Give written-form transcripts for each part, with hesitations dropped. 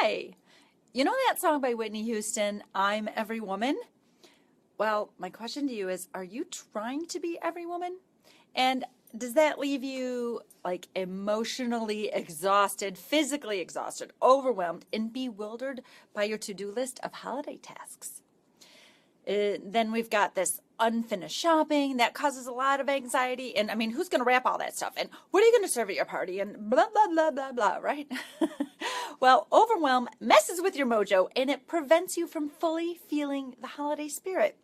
Hi. You know that song by Whitney Houston, I'm Every Woman? Well, my question to you is, are you trying to be every woman? And does that leave you like emotionally exhausted, physically exhausted, overwhelmed, and bewildered by your to-do list of holiday tasks? Then we've got this unfinished shopping that causes a lot of anxiety. And I mean, who's going to wrap all that stuff? And what are you going to serve at your party? And blah, blah, blah, blah, blah, right? Well, overwhelm messes with your mojo and it prevents you from fully feeling the holiday spirit.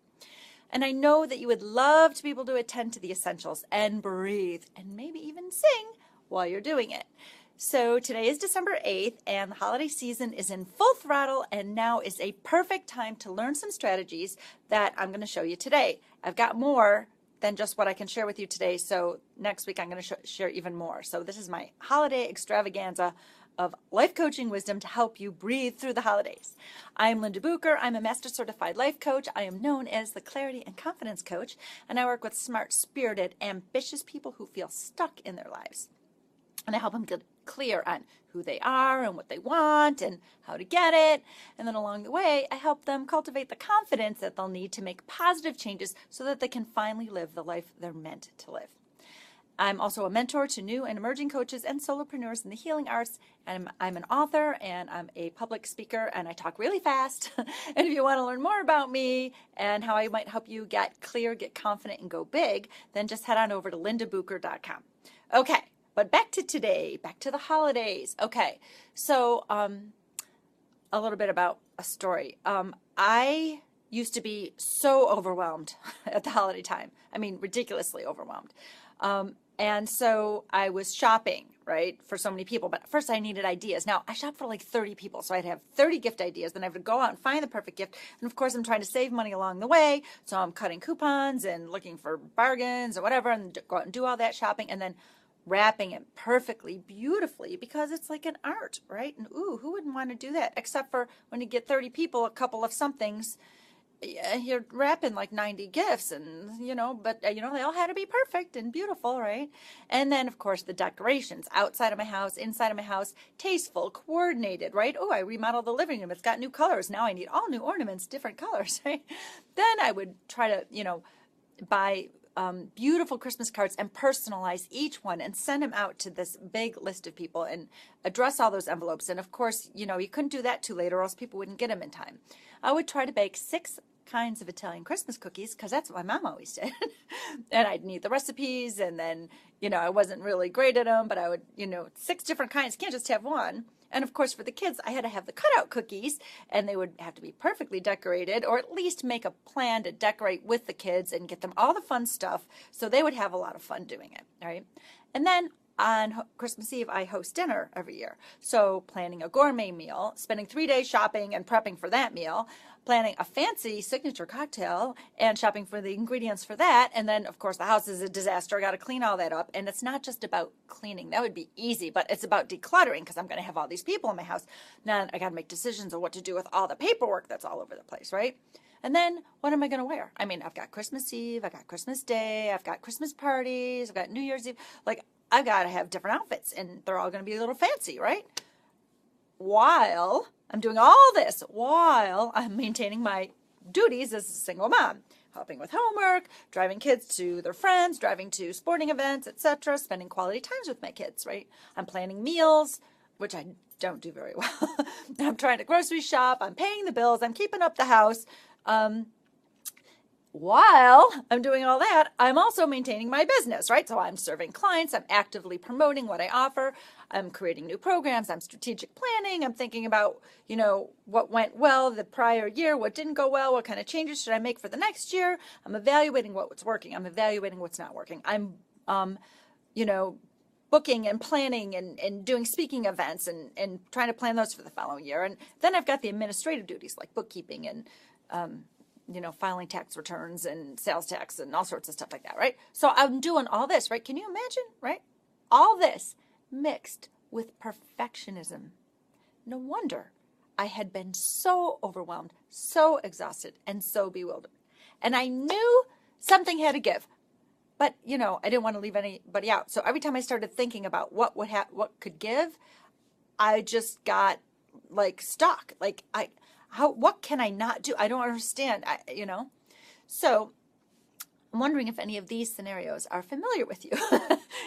And I know that you would love to be able to attend to the essentials and breathe and maybe even sing while you're doing it. So today is December 8th and the holiday season is in full throttle, and now is a perfect time to learn some strategies that I'm going to show you today. I've got more than just what I can share with you today, so next week I'm going to share even more. So this is my holiday extravaganza of life coaching wisdom to help you breathe through the holidays. I'm Linda Bucher. I'm a master certified life coach. I am known as the Clarity and Confidence Coach, and I work with smart, spirited, ambitious people who feel stuck in their lives. And I help them get clear on who they are and what they want and how to get it. And then along the way, I help them cultivate the confidence that they'll need to make positive changes so that they can finally live the life they're meant to live. I'm also a mentor to new and emerging coaches and solopreneurs in the healing arts. And I'm an author and I'm a public speaker and I talk really fast. And if you want to learn more about me and how I might help you get clear, get confident, and go big, then just head on over to lindabucher.com. Okay. But back to today, back to the holidays. Okay, so a little bit about a story. I used to be so overwhelmed at the holiday time. I mean, ridiculously overwhelmed. And so I was shopping, right, for so many people. But first I needed ideas. Now, I shop for like 30 people, so I'd have 30 gift ideas. Then I would go out and find the perfect gift. And, of course, I'm trying to save money along the way. So I'm cutting coupons and looking for bargains or whatever and go out and do all that shopping. And then wrapping it perfectly, beautifully, because it's like an art, right? And ooh, who wouldn't want to do that? Except for when you get 30 people, a couple of somethings, you're wrapping like 90 gifts and, but, they all had to be perfect and beautiful, right? And then, of course, the decorations outside of my house, inside of my house, tasteful, coordinated, right? Oh, I remodeled the living room. It's got new colors. Now I need all new ornaments, different colors, right? Then I would try to, buy beautiful Christmas cards and personalize each one and send them out to this big list of people and address all those envelopes. And of course, you couldn't do that too late or else people wouldn't get them in time. I would try to bake 6 kinds of Italian Christmas cookies because that's what my mom always did. And I'd need the recipes and then, I wasn't really great at them, but I would, 6 different kinds. You can't just have one. And of course, for the kids, I had to have the cutout cookies, and they would have to be perfectly decorated, or at least make a plan to decorate with the kids and get them all the fun stuff so they would have a lot of fun doing it, right? And then on Christmas Eve, I host dinner every year. So planning a gourmet meal, spending 3 days shopping and prepping for that meal, planning a fancy signature cocktail and shopping for the ingredients for that. And then, of course, the house is a disaster. I got to clean all that up. And it's not just about cleaning. That would be easy, but it's about decluttering because I'm going to have all these people in my house. Now I got to make decisions on what to do with all the paperwork that's all over the place, right? And then what am I going to wear? I mean, I've got Christmas Eve, I've got Christmas Day, I've got Christmas parties, I've got New Year's Eve. Like, I've got to have different outfits, and they're all going to be a little fancy, right? While I'm doing all this, while I'm maintaining my duties as a single mom, helping with homework, driving kids to their friends, driving to sporting events, etc., spending quality times with my kids, right? I'm planning meals, which I don't do very well. I'm trying to grocery shop. I'm paying the bills. I'm keeping up the house. While I'm doing all that, I'm also maintaining my business, right? So I'm serving clients. I'm actively promoting what I offer. I'm creating new programs. I'm strategic planning. I'm thinking about, what went well the prior year, what didn't go well, what kind of changes should I make for the next year. I'm evaluating what's working. I'm evaluating what's not working. I'm, booking and planning and doing speaking events and trying to plan those for the following year. And then I've got the administrative duties like bookkeeping and, filing tax returns and sales tax and all sorts of stuff like that, right? So I'm doing all this, right? Can you imagine, right? All this mixed with perfectionism. No wonder I had been so overwhelmed, so exhausted, and so bewildered. And I knew something had to give, but, I didn't want to leave anybody out. So every time I started thinking about what could give, I just got like stuck. Like what can I not do? I don't understand. So I'm wondering if any of these scenarios are familiar with you.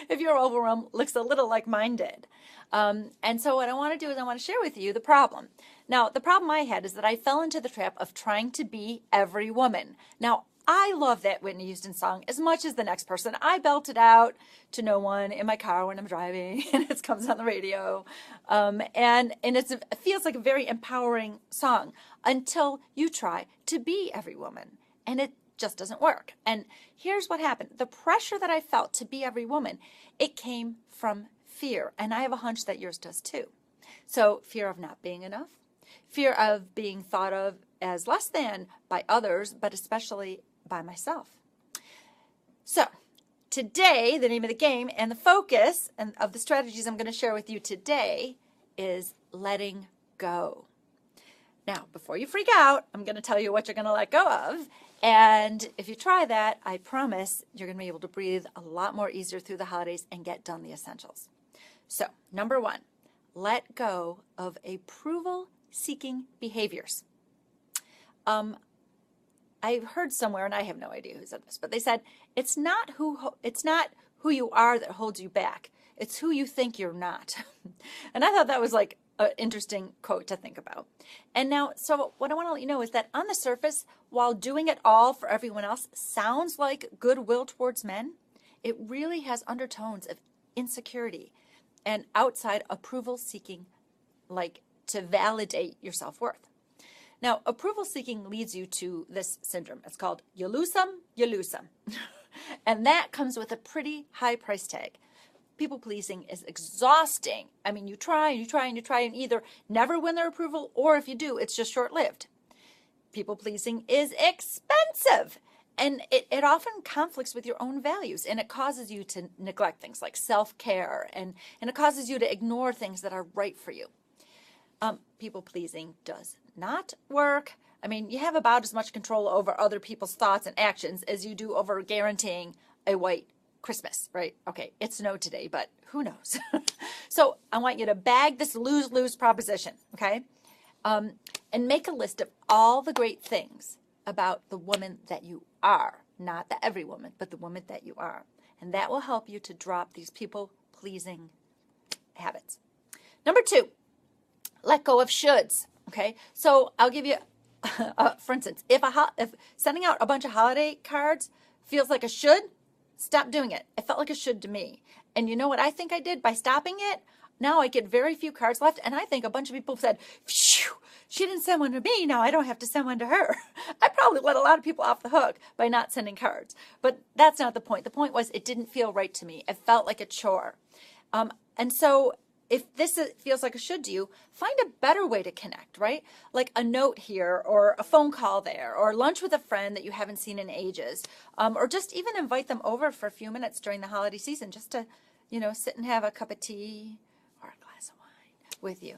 If your overwhelm looks a little like mine did. And so what I want to do is I want to share with you the problem. Now, the problem I had is that I fell into the trap of trying to be every woman. Now, I love that Whitney Houston song as much as the next person. I belt it out to no one in my car when I'm driving, and it comes on the radio. And it feels like a very empowering song until you try to be every woman, and it just doesn't work. And here's what happened. The pressure that I felt to be every woman, it came from fear, and I have a hunch that yours does too. So fear of not being enough, fear of being thought of as less than by others, but especially by myself. So today, the name of the game and the focus and of the strategies I'm going to share with you today is letting go. Now, before you freak out, I'm going to tell you what you're going to let go of. And if you try that, I promise you're going to be able to breathe a lot more easier through the holidays and get done the essentials. So, number one, let go of approval-seeking behaviors. I heard somewhere, and I have no idea who said this, but they said it's not who you are that holds you back. It's who you think you're not. And I thought that was like an interesting quote to think about. And now, so what I want to let you know is that on the surface, while doing it all for everyone else sounds like goodwill towards men, it really has undertones of insecurity and outside approval seeking, like to validate your self-worth. Now, approval seeking leads you to this syndrome. It's called you lose some, you lose some. And that comes with a pretty high price tag. People pleasing is exhausting. I mean, you try and you try and you try and either never win their approval, or if you do, it's just short-lived. People pleasing is expensive, and it often conflicts with your own values, and it causes you to neglect things like self-care, and it causes you to ignore things that are right for you. People pleasing does not work. I mean, you have about as much control over other people's thoughts and actions as you do over guaranteeing a white Christmas, right? Okay, it snowed today, but who knows? So I want you to bag this lose-lose proposition, okay? And make a list of all the great things about the woman that you are, not the every woman, but the woman that you are. And that will help you to drop these people-pleasing habits. Number two, let go of shoulds, okay? So I'll give you, for instance, if sending out a bunch of holiday cards feels like a should, stop doing it. It felt like a should to me. And you know what I think I did by stopping it? Now I get very few cards left, and I think a bunch of people said, phew, she didn't send one to me, now I don't have to send one to her. I probably let a lot of people off the hook by not sending cards. But that's not the point. The point was it didn't feel right to me. It felt like a chore. And so if this feels like a should to you, find a better way to connect, right? Like a note here, or a phone call there, or lunch with a friend that you haven't seen in ages, or just even invite them over for a few minutes during the holiday season just to, sit and have a cup of tea or a glass of wine with you.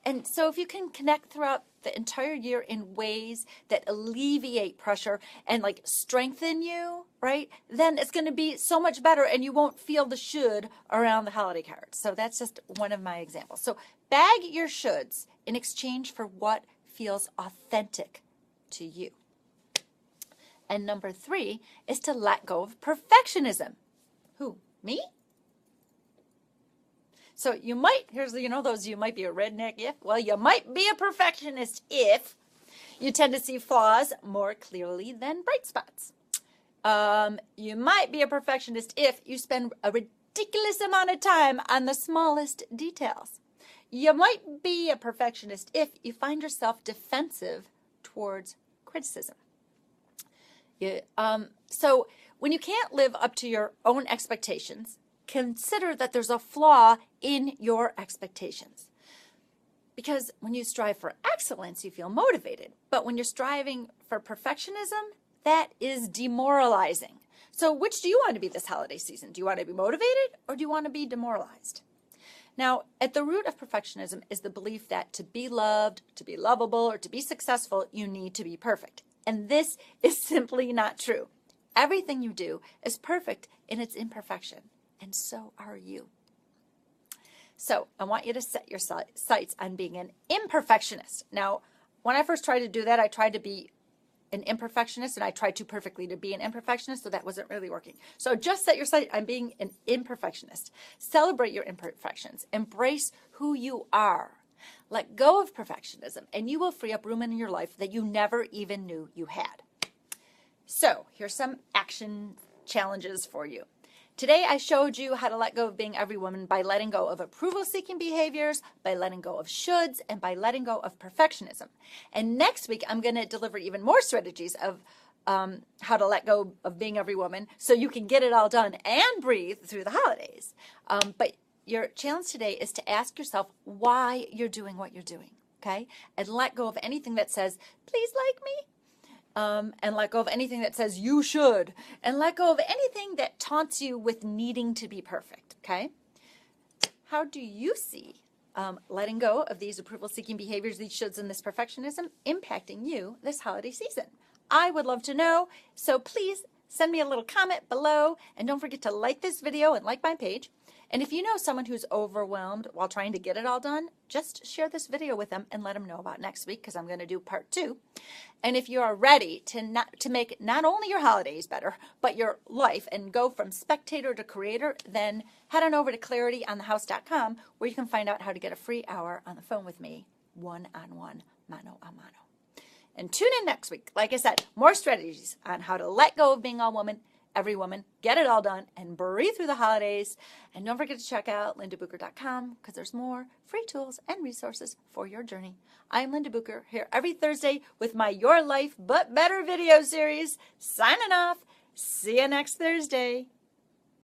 And so if you can connect throughout the entire year in ways that alleviate pressure and like strengthen you, right, then it's going to be so much better, and you won't feel the should around the holiday cards. So that's just one of my examples. So bag your shoulds in exchange for what feels authentic to you. And number three is to let go of perfectionism. Who? Me? So you might, here's, those you might be a redneck if. Well, you might be a perfectionist if you tend to see flaws more clearly than bright spots. You might be a perfectionist if you spend a ridiculous amount of time on the smallest details. You might be a perfectionist if you find yourself defensive towards criticism. So when you can't live up to your own expectations, consider that there's a flaw in your expectations. Because when you strive for excellence, you feel motivated. But when you're striving for perfectionism, that is demoralizing. So which do you want to be this holiday season? Do you want to be motivated, or do you want to be demoralized? Now, at the root of perfectionism is the belief that to be loved, to be lovable, or to be successful, you need to be perfect. And this is simply not true. Everything you do is perfect in its imperfection. And so are you. So I want you to set your sights on being an imperfectionist. Now, when I first tried to do that, I tried to be an imperfectionist, and I tried too perfectly to be an imperfectionist, so that wasn't really working. So just set your sight on being an imperfectionist. Celebrate your imperfections. Embrace who you are. Let go of perfectionism, and you will free up room in your life that you never even knew you had. So here's some action challenges for you. Today I showed you how to let go of being every woman by letting go of approval-seeking behaviors, by letting go of shoulds, and by letting go of perfectionism. And next week I'm going to deliver even more strategies of how to let go of being every woman so you can get it all done and breathe through the holidays. But your challenge today is to ask yourself why you're doing what you're doing, okay? And let go of anything that says, please like me. And let go of anything that says you should, and let go of anything that taunts you with needing to be perfect, okay? How do you see letting go of these approval-seeking behaviors, these shoulds, and this perfectionism impacting you this holiday season? I would love to know, so please send me a little comment below, and don't forget to like this video and like my page. And if you know someone who's overwhelmed while trying to get it all done, just share this video with them and let them know about next week, because I'm going to do part 2. And if you are ready to make not only your holidays better, but your life, and go from spectator to creator, then head on over to clarityonthehouse.com, where you can find out how to get a free hour on the phone with me, one-on-one, mano a mano. And tune in next week. Like I said, more strategies on how to let go of being all woman, every woman, get it all done, and breathe through the holidays. And don't forget to check out lindabooker.com, because there's more free tools and resources for your journey. I'm Linda Booker, here every Thursday with my Your Life But Better video series. Signing off. See you next Thursday.